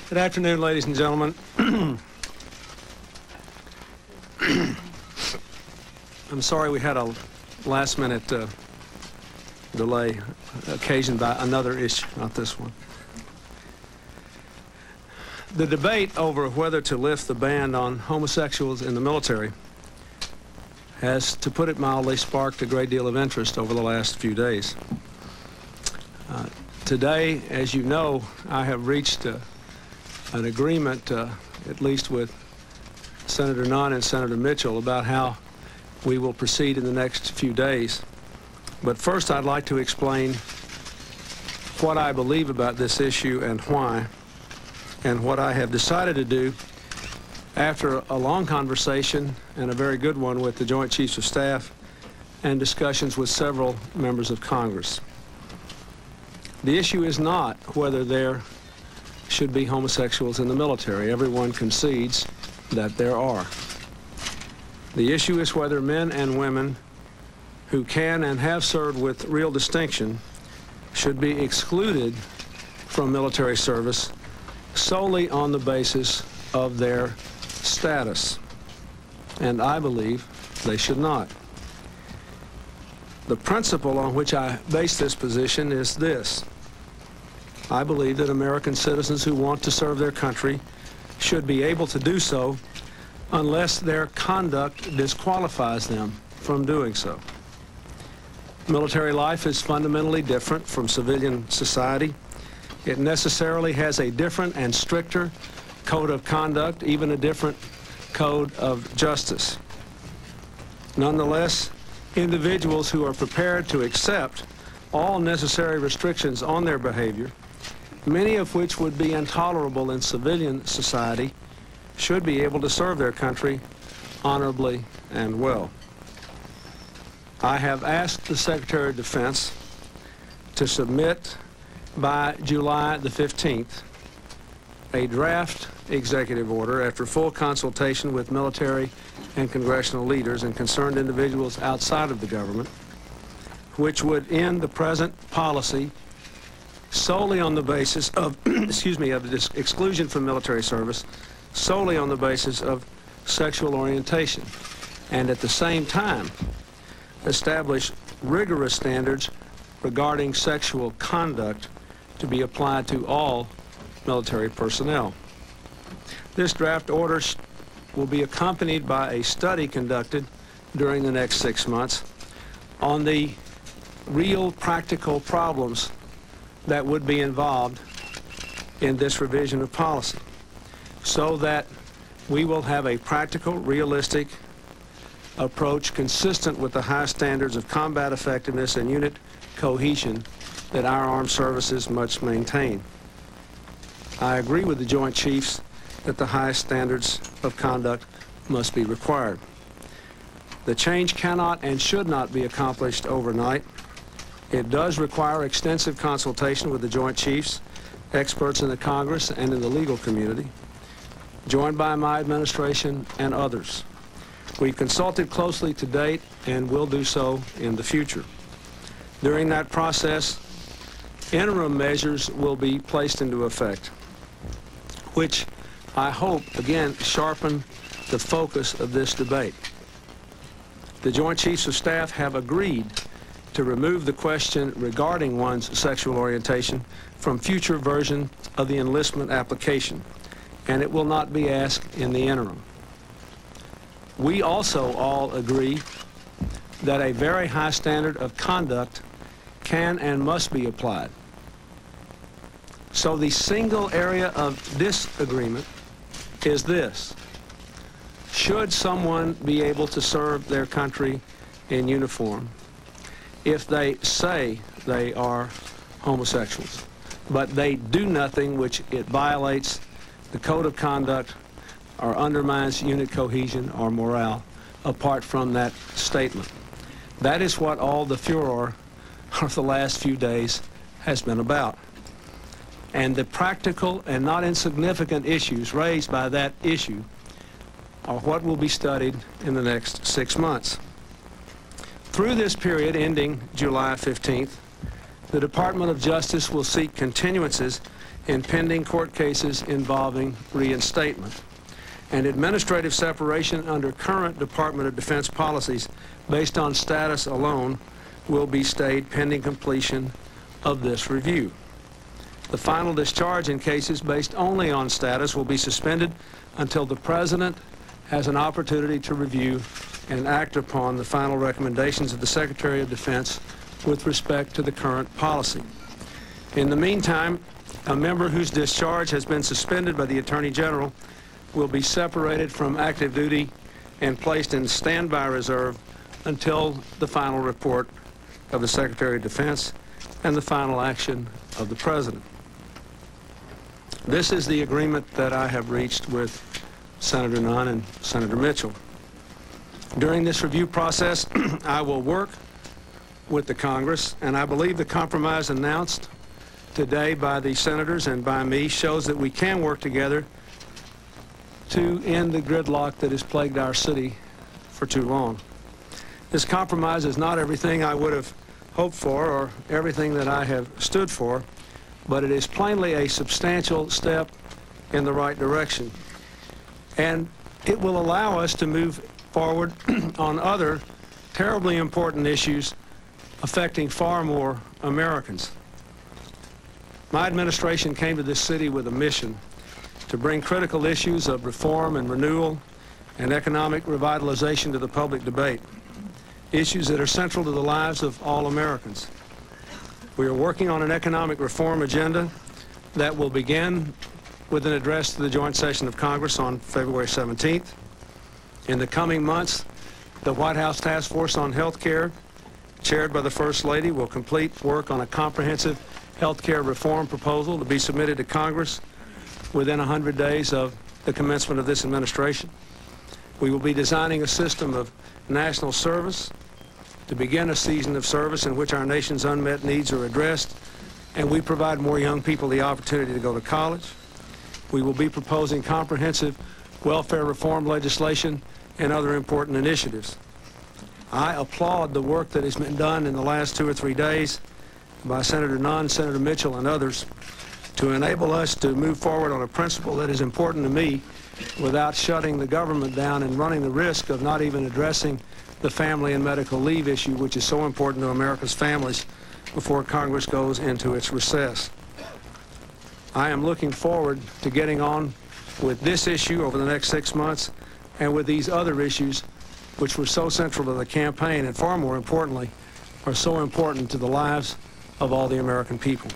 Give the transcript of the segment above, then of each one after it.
Good afternoon, ladies and gentlemen. I'm sorry we had a last-minute delay occasioned by another issue, not this one. The debate over whether to lift the ban on homosexuals in the military has, to put it mildly, sparked a great deal of interest over the last few days. Today, as you know, I have reached an agreement, at least with Senator Nunn and Senator Mitchell, about how we will proceed in the next few days. But first, I'd like to explain what I believe about this issue and why, and what I have decided to do after a long conversation, and a very good one, with the Joint Chiefs of Staff and discussions with several members of Congress. The issue is not whether there should be homosexuals in the military. Everyone concedes that there are. The issue is whether men and women who can and have served with real distinction should be excluded from military service solely on the basis of their status. And I believe they should not. The principle on which I base this position is this. I believe that American citizens who want to serve their country should be able to do so unless their conduct disqualifies them from doing so. Military life is fundamentally different from civilian society. It necessarily has a different and stricter code of conduct, even a different code of justice. Nonetheless, individuals who are prepared to accept all necessary restrictions on their behavior, many of which would be intolerable in civilian society, should be able to serve their country honorably and well. I have asked the Secretary of Defense to submit by July the 15th a draft executive order after full consultation with military and congressional leaders and concerned individuals outside of the government, which would end the present policy solely on the basis of, of this exclusion from military service, solely on the basis of sexual orientation, and at the same time establish rigorous standards regarding sexual conduct to be applied to all military personnel. This draft order will be accompanied by a study conducted during the next 6 months on the real practical problems that would be involved in this revision of policy, so that we will have a practical, realistic approach consistent with the high standards of combat effectiveness and unit cohesion that our armed services must maintain. I agree with the Joint Chiefs that the highest standards of conduct must be required. The change cannot and should not be accomplished overnight. It does require extensive consultation with the Joint Chiefs, experts in the Congress and in the legal community, joined by my administration and others. We've consulted closely to date and will do so in the future. During that process, interim measures will be placed into effect, which I hope, again, sharpen the focus of this debate. The Joint Chiefs of Staff have agreed to remove the question regarding one's sexual orientation from future versions of the enlistment application, and it will not be asked in the interim. We also all agree that a very high standard of conduct can and must be applied. So the single area of disagreement is this: should someone be able to serve their country in uniform if they say they are homosexuals, but they do nothing which it violates the code of conduct or undermines unit cohesion or morale apart from that statement? That is what all the furor of the last few days has been about. And the practical and not insignificant issues raised by that issue are what will be studied in the next 6 months. Through this period ending July 15th, the Department of Justice will seek continuances in pending court cases involving reinstatement, and administrative separation under current Department of Defense policies based on status alone will be stayed pending completion of this review. The final discharge in cases based only on status will be suspended until the President has an opportunity to review and act upon the final recommendations of the Secretary of Defense with respect to the current policy. In the meantime, a member whose discharge has been suspended by the Attorney General will be separated from active duty and placed in standby reserve until the final report of the Secretary of Defense and the final action of the President. This is the agreement that I have reached with Senator Nunn and Senator Mitchell. During this review process, I will work with the Congress, and I believe the compromise announced today by the senators and by me shows that we can work together to end the gridlock that has plagued our city for too long. This compromise is not everything I would have hoped for or everything that I have stood for, but it is plainly a substantial step in the right direction. And it will allow us to move forward on other terribly important issues affecting far more Americans. My administration came to this city with a mission to bring critical issues of reform and renewal and economic revitalization to the public debate, issues that are central to the lives of all Americans. We are working on an economic reform agenda that will begin with an address to the joint session of Congress on February 17th. In the coming months, the White House Task Force on Health Care, chaired by the First Lady, will complete work on a comprehensive health care reform proposal to be submitted to Congress within 100 days of the commencement of this administration. We will be designing a system of national service to begin a season of service in which our nation's unmet needs are addressed, and we provide more young people the opportunity to go to college. We will be proposing comprehensive welfare reform legislation and other important initiatives. I applaud the work that has been done in the last 2 or 3 days by Senator Nunn, Senator Mitchell, and others to enable us to move forward on a principle that is important to me without shutting the government down and running the risk of not even addressing the family and medical leave issue, which is so important to America's families, before Congress goes into its recess. I am looking forward to getting on with this issue over the next 6 months and with these other issues which were so central to the campaign and, far more importantly, are so important to the lives of all the American people.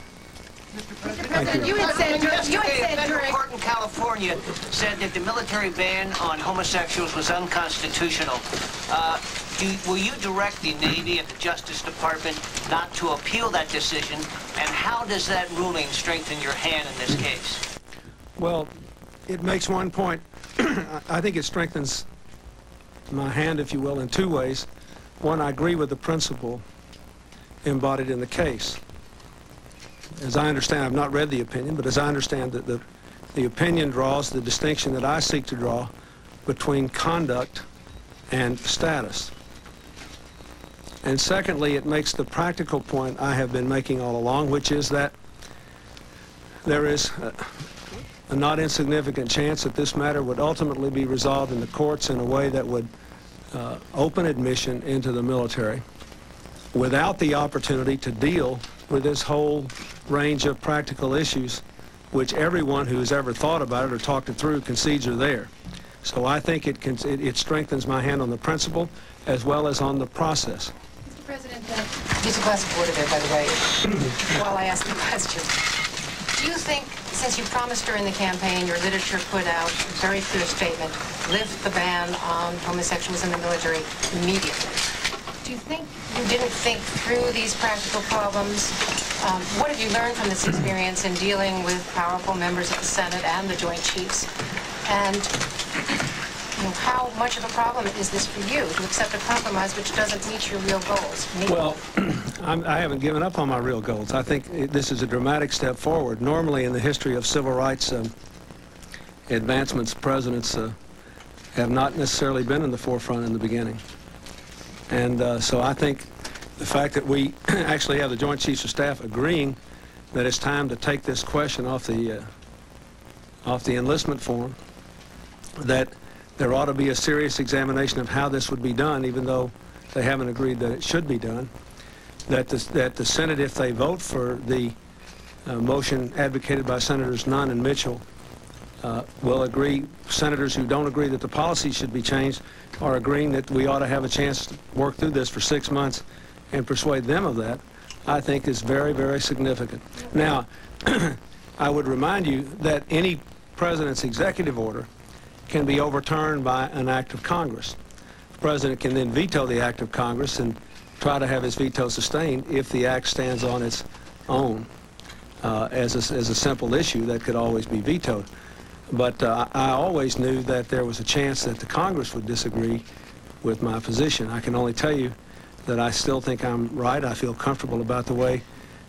Mr. President, you had said federal court in California said that the military ban on homosexuals was unconstitutional. Will you direct the Navy and the Justice Department not to appeal that decision, and how does that ruling strengthen your hand in this case? Well, it makes one point. I think it strengthens my hand, if you will, in 2 ways. One, I agree with the principle embodied in the case. As I understand, I've not read the opinion, but as I understand that the opinion draws the distinction that I seek to draw between conduct and status. And secondly, it makes the practical point I have been making all along, which is that there is a not insignificant chance that this matter would ultimately be resolved in the courts in a way that would open admission into the military without the opportunity to deal with this whole range of practical issues which everyone who has ever thought about it or talked it through concedes are there. So I think it strengthens my hand on the principle as well as on the process. Mr. President, use a glass of water there, by the way, while I ask the question. Do you think, since you promised during the campaign, your literature put out a very clear statement, lift the ban on homosexuals in the military immediately? Do you think you didn't think through these practical problems? What have you learned from this experience in dealing with powerful members of the Senate and the Joint Chiefs? And how much of a problem is this for you to accept a compromise which doesn't meet your real goals? Well, I haven't given up on my real goals. I think this is a dramatic step forward. Normally in the history of civil rights advancements, presidents have not necessarily been in the forefront in the beginning. And so I think the fact that we actually have the Joint Chiefs of Staff agreeing that it's time to take this question off the enlistment form, that there ought to be a serious examination of how this would be done, even though they haven't agreed that it should be done, that the Senate, if they vote for the motion advocated by Senators Nunn and Mitchell, will agree. Senators who don't agree that the policy should be changed are agreeing that we ought to have a chance to work through this for 6 months and persuade them of that, I think is very, very significant. Now, I would remind you that any president's executive order can be overturned by an act of Congress. The president can then veto the act of Congress and try to have his veto sustained if the act stands on its own as a simple issue that could always be vetoed. But I always knew that there was a chance that the Congress would disagree with my position. I can only tell you that I still think I'm right. I feel comfortable about the way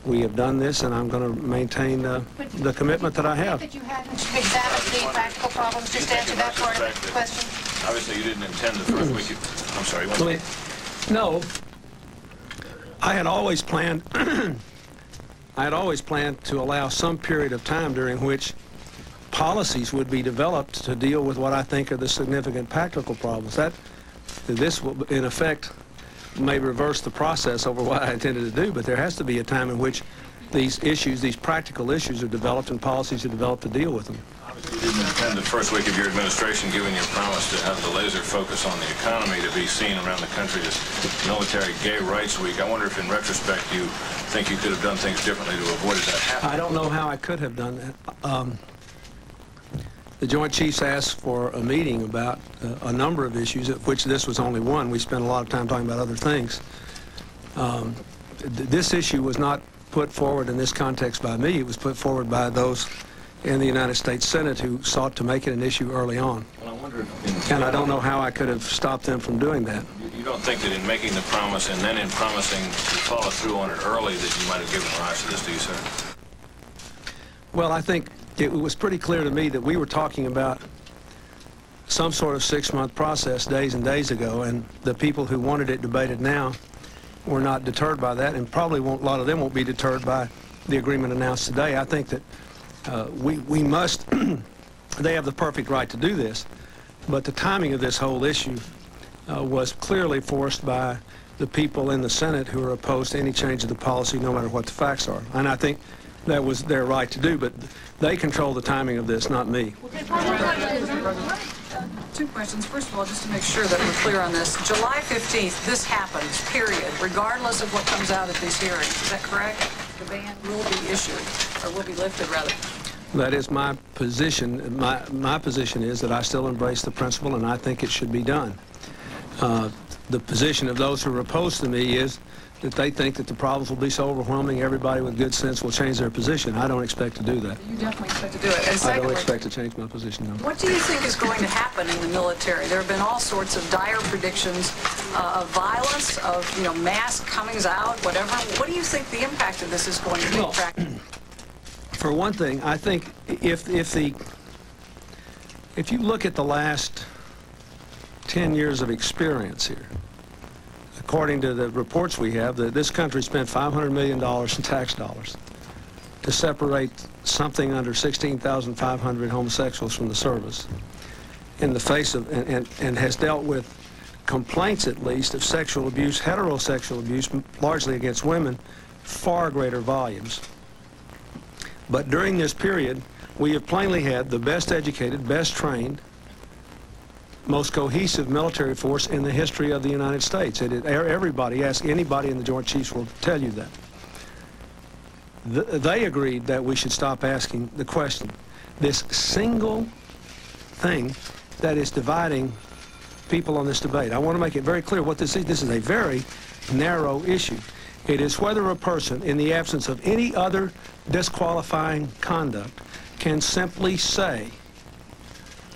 we have done this, and I'm going to maintain the commitment that I have. That you hadn't examined the practical problems, just answer that part of the question. Obviously, you didn't intend the first week. I'm sorry. No, I had always planned. I had always planned to allow some period of time during which policies would be developed to deal with what I think are the significant practical problems. This will, in effect, may reverse the process over what I intended to do, but there has to be a time in which these issues, these practical issues, are developed and policies are developed to deal with them. Obviously, you didn't intend the first week of your administration, given your promise to have the laser focus on the economy, to be seen around the country as Military Gay Rights Week. I wonder if, in retrospect, you think you could have done things differently to avoid that happening. I don't know how I could have done that. The Joint Chiefs asked for a meeting about a number of issues, of which this was only one. We spent a lot of time talking about other things. This issue was not put forward in this context by me. It was put forward by those in the United States Senate who sought to make it an issue early on. Well, I wonder, and I don't know how I could have stopped them from doing that. You don't think that in making the promise and then in promising to follow through on it early that you might have given rise to this, do you, sir? Well, I think it was pretty clear to me that we were talking about some sort of 6-month process days and days ago, and the people who wanted it debated now were not deterred by that, and probably a lot of them won't be deterred by the agreement announced today. I think that we must, they have the perfect right to do this, but the timing of this whole issue was clearly forced by the people in the Senate who are opposed to any change of the policy, no matter what the facts are. And I think that was their right to do, but they control the timing of this, not me. Two questions. First of all, just to make sure that we're clear on this, July 15th, this happens, period, regardless of what comes out at these hearings. Is that correct? The ban will be issued, or will be lifted, rather. That is my position. My position is that I still embrace the principle, and I think it should be done. The position of those who are opposed to me is that they think that the problems will be so overwhelming, everybody with good sense will change their position. I don't expect to do that. You definitely expect to do it. And secondly, I don't expect to change my position, no. What do you think is going to happen in the military? There have been all sorts of dire predictions of violence, of mass comings out, whatever. What do you think the impact of this is going to be in practice? For one thing, I think if you look at the last 10 years of experience here, according to the reports we have, this country spent $500 million in tax dollars to separate something under 16,500 homosexuals from the service in the face of, and has dealt with complaints, at least, of sexual abuse, heterosexual abuse, largely against women, far greater volumes. But during this period, we have plainly had the best educated, best trained, most cohesive military force in the history of the United States. Everybody, ask anybody in the Joint Chiefs, will tell you that. They agreed that we should stop asking the question. This single thing that is dividing people on this debate. I want to make it very clear what this is. This is a very narrow issue. It is whether a person, in the absence of any other disqualifying conduct, can simply say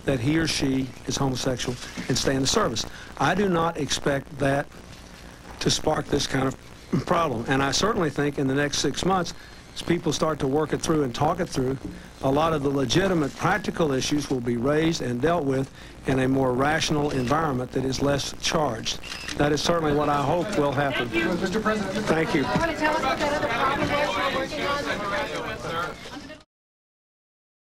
that he or she is homosexual and stay in the service. I do not expect that to spark this kind of problem. And I certainly think in the next 6 months, as people start to work it through and talk it through, a lot of the legitimate practical issues will be raised and dealt with in a more rational environment that is less charged. That is certainly what I hope will happen. Mr. President. Thank you. You want to tell us what that other problem was we're working on?